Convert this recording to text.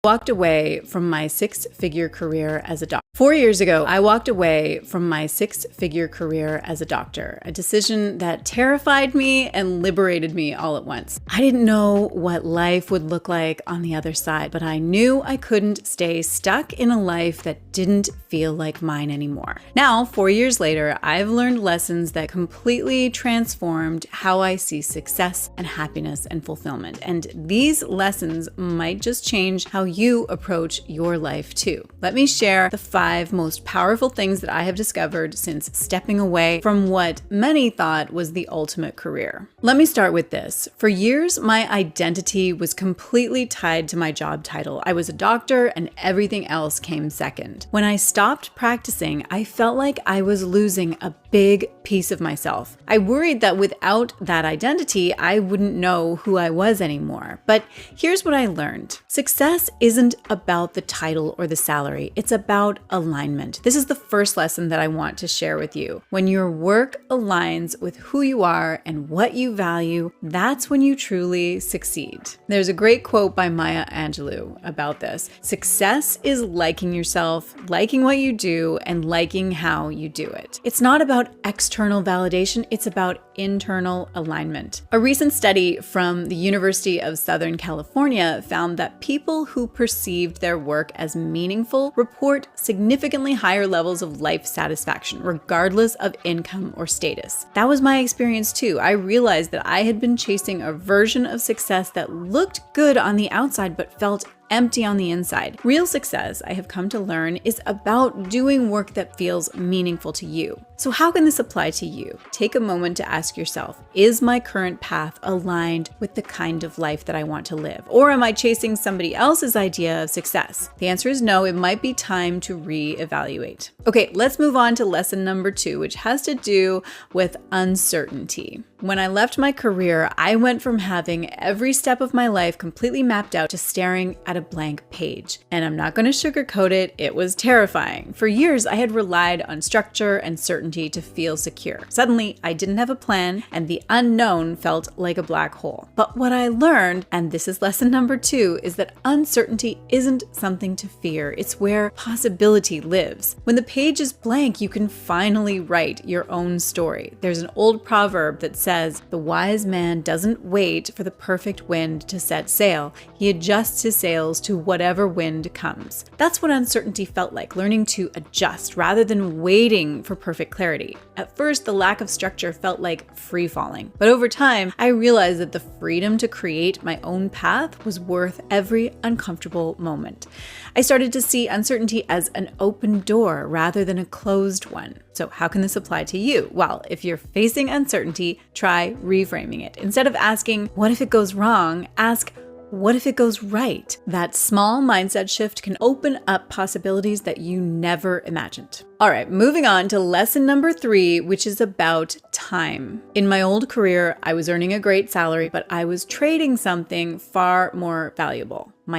Walked away from my six-figure career as a doctor. 4 years ago, I walked away from my six-figure career as a doctor, a decision that terrified me and liberated me all at once. I didn't know what life would look like on the other side, but I knew I couldn't stay stuck in a life that didn't feel like mine anymore. Now, 4 years later, I've learned lessons that completely transformed how I see success and happiness and fulfillment. And these lessons might just change how you approach your life too. Let me share the 5 most powerful things that I have discovered since stepping away from what many thought was the ultimate career. Let me start with this. For years, my identity was completely tied to my job title. I was a doctor and everything else came second. When I stopped practicing, I felt like I was losing a big piece of myself. I worried that without that identity, I wouldn't know who I was anymore. But here's what I learned. Success isn't about the title or the salary. It's about alignment. This is the first lesson that I want to share with you. When your work aligns with who you are and what you value, that's when you truly succeed. There's a great quote by Maya Angelou about this. Success is liking yourself, liking what you do, and liking how you do it. It's not about external validation, it's about internal alignment. A recent study from the University of Southern California found that people who perceived their work as meaningful report significantly higher levels of life satisfaction, regardless of income or status. That was my experience too. I realized that I had been chasing a version of success that looked good on the outside but felt empty on the inside. Real success, I have come to learn, is about doing work that feels meaningful to you. So how can this apply to you? Take a moment to ask yourself, is my current path aligned with the kind of life that I want to live? Or am I chasing somebody else's idea of success? The answer is no. It might be time to reevaluate. Okay, let's move on to lesson number 2, which has to do with uncertainty. When I left my career, I went from having every step of my life completely mapped out to staring at a blank page. And I'm not going to sugarcoat it, it was terrifying. For years, I had relied on structure and certainty to feel secure. Suddenly, I didn't have a plan, and the unknown felt like a black hole. But what I learned, and this is lesson number 2, is that uncertainty isn't something to fear. It's where possibility lives. When the page is blank, you can finally write your own story. There's an old proverb that says, "The wise man doesn't wait for the perfect wind to set sail. He adjusts his sails to whatever wind comes." That's what uncertainty felt like, learning to adjust rather than waiting for perfect clarity. At first, the lack of structure felt like free falling. But over time, I realized that the freedom to create my own path was worth every uncomfortable moment. I started to see uncertainty as an open door rather than a closed one. So how can this apply to you? Well, if you're facing uncertainty, try reframing it. Instead of asking, what if it goes wrong? Ask, what if it goes right? That small mindset shift can open up possibilities that you never imagined. All right, moving on to lesson number 3, which is about time. In my old career, I was earning a great salary, but I was trading something far more valuable, my